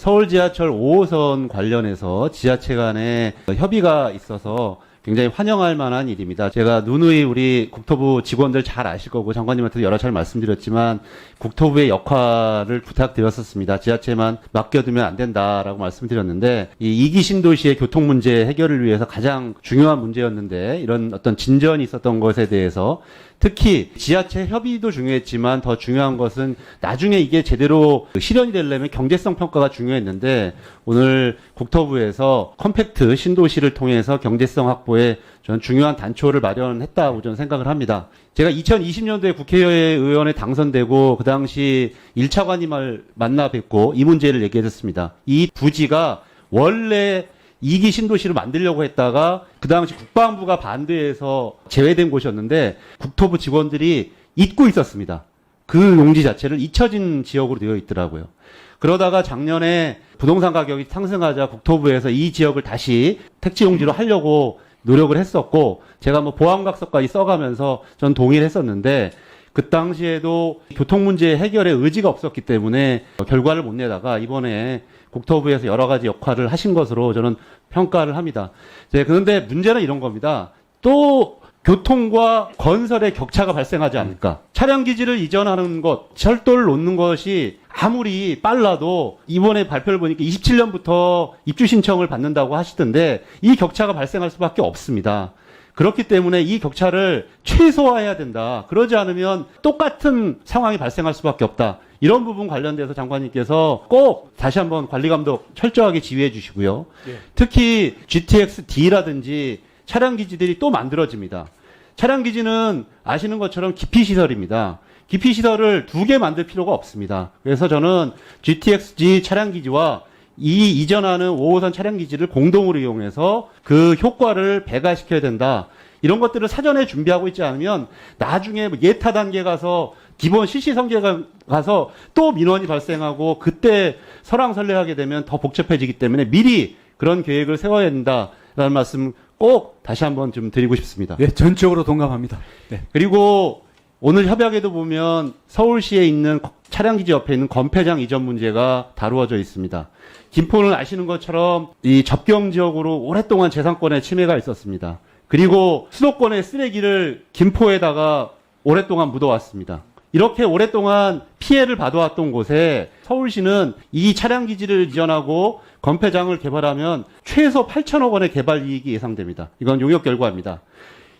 서울 지하철 5호선 관련해서 지자체 간에 협의가 있어서 굉장히 환영할 만한 일입니다. 제가 누누이 우리 국토부 직원들 잘 아실 거고 장관님한테도 여러 차례 말씀드렸지만 국토부의 역할을 부탁드렸었습니다. 지자체만 맡겨두면 안 된다라고 말씀드렸는데 이 2기 신도시의 교통 문제 해결을 위해서 가장 중요한 문제였는데 이런 어떤 진전이 있었던 것에 대해서 특히 지자체 협의도 중요했지만 더 중요한 것은 나중에 이게 제대로 실현이 되려면 경제성 평가가 중요했는데 오늘 국토부에서 컴팩트 신도시를 통해서 경제성 확보에 저는 중요한 단초를 마련했다고 저는 생각을 합니다. 제가 2020년도에 국회의원에 당선되고 그 당시 1차관님을 만나 뵙고 이 문제를 얘기했습니다. 이 부지가 원래 2기 신도시를 만들려고 했다가 그 당시 국방부가 반대해서 제외된 곳이었는데 국토부 직원들이 잊고 있었습니다. 그 용지 자체를 잊혀진 지역으로 되어 있더라고요. 그러다가 작년에 부동산 가격이 상승하자 국토부에서 이 지역을 다시 택지 용지로 하려고 노력을 했었고 제가 뭐 보안각서까지 써가면서 전 동의를 했었는데 그 당시에도 교통 문제 해결에 의지가 없었기 때문에 결과를 못 내다가 이번에 국토부에서 여러 가지 역할을 하신 것으로 저는 평가를 합니다. 그런데 문제는 이런 겁니다. 또 교통과 건설의 격차가 발생하지 않을까. 차량 기지를 이전하는 것, 철도를 놓는 것이 아무리 빨라도 이번에 발표를 보니까 27년부터 입주 신청을 받는다고 하시던데 이 격차가 발생할 수밖에 없습니다. 그렇기 때문에 이 격차를 최소화해야 된다. 그러지 않으면 똑같은 상황이 발생할 수밖에 없다. 이런 부분 관련돼서 장관님께서 꼭 다시 한번 관리감독 철저하게 지휘해 주시고요. 예. 특히 GTX-D라든지 차량 기지들이 또 만들어집니다. 차량 기지는 아시는 것처럼 기피시설입니다. 기피시설을 2개 만들 필요가 없습니다. 그래서 저는 GTX-D 차량 기지와 이 이전하는 5호선 차량 기지를 공동으로 이용해서 그 효과를 배가시켜야 된다. 이런 것들을 사전에 준비하고 있지 않으면 나중에 예타 단계 가서 기본 실시 성계가 가서 또 민원이 발생하고 그때 설왕설래하게 되면 더 복잡해지기 때문에 미리 그런 계획을 세워야 된다라는 말씀 꼭 다시 한번 좀 드리고 싶습니다. 네, 전적으로 동감합니다. 네. 그리고 오늘 협약에도 보면 서울시에 있는 차량기지 옆에 있는 건폐장 이전 문제가 다루어져 있습니다. 김포는 아시는 것처럼 이 접경 지역으로 오랫동안 재산권의 침해가 있었습니다. 그리고 수도권의 쓰레기를 김포에다가 오랫동안 묻어왔습니다. 이렇게 오랫동안 피해를 받아왔던 곳에 서울시는 이 차량기지를 이전하고 건폐장을 개발하면 최소 8천억 원의 개발 이익이 예상됩니다. 이건 용역 결과입니다.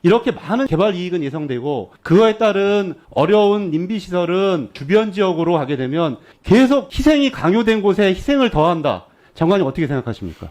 이렇게 많은 개발 이익은 예상되고 그거에 따른 어려운 임비시설은 주변 지역으로 가게 되면 계속 희생이 강요된 곳에 희생을 더한다. 장관님 어떻게 생각하십니까?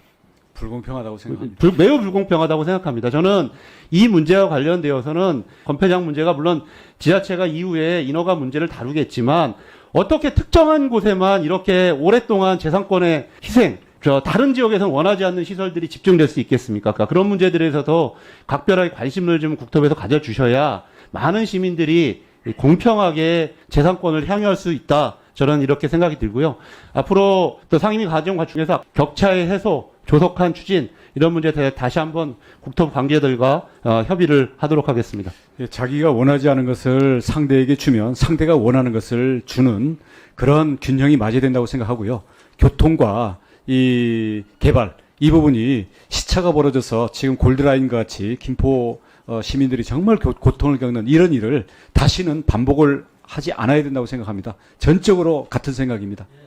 불공평하다고 생각합니다. 매우 불공평하다고 생각합니다. 저는 이 문제와 관련되어서는 건폐장 문제가 물론 지자체가 이후에 인허가 문제를 다루겠지만 어떻게 특정한 곳에만 이렇게 오랫동안 재산권의 희생, 다른 지역에서는 원하지 않는 시설들이 집중될 수 있겠습니까? 그러니까 그런 문제들에 대해서도 각별하게 관심을 좀 국토부에서 가져주셔야 많은 시민들이 공평하게 재산권을 향유할 수 있다. 저는 이렇게 생각이 들고요. 앞으로 또 상임위 과정 중에서 격차의 해소, 조속한 추진 이런 문제에 대해 다시 한번 국토부 관계들과 협의를 하도록 하겠습니다. 예, 자기가 원하지 않은 것을 상대에게 주면 상대가 원하는 것을 주는 그런 균형이 맞아야 된다고 생각하고요. 교통과 이 개발 이 부분이 시차가 벌어져서 지금 골드라인과 같이 김포 시민들이 정말 고통을 겪는 이런 일을 다시는 반복을 하지 않아야 된다고 생각합니다. 전적으로 같은 생각입니다.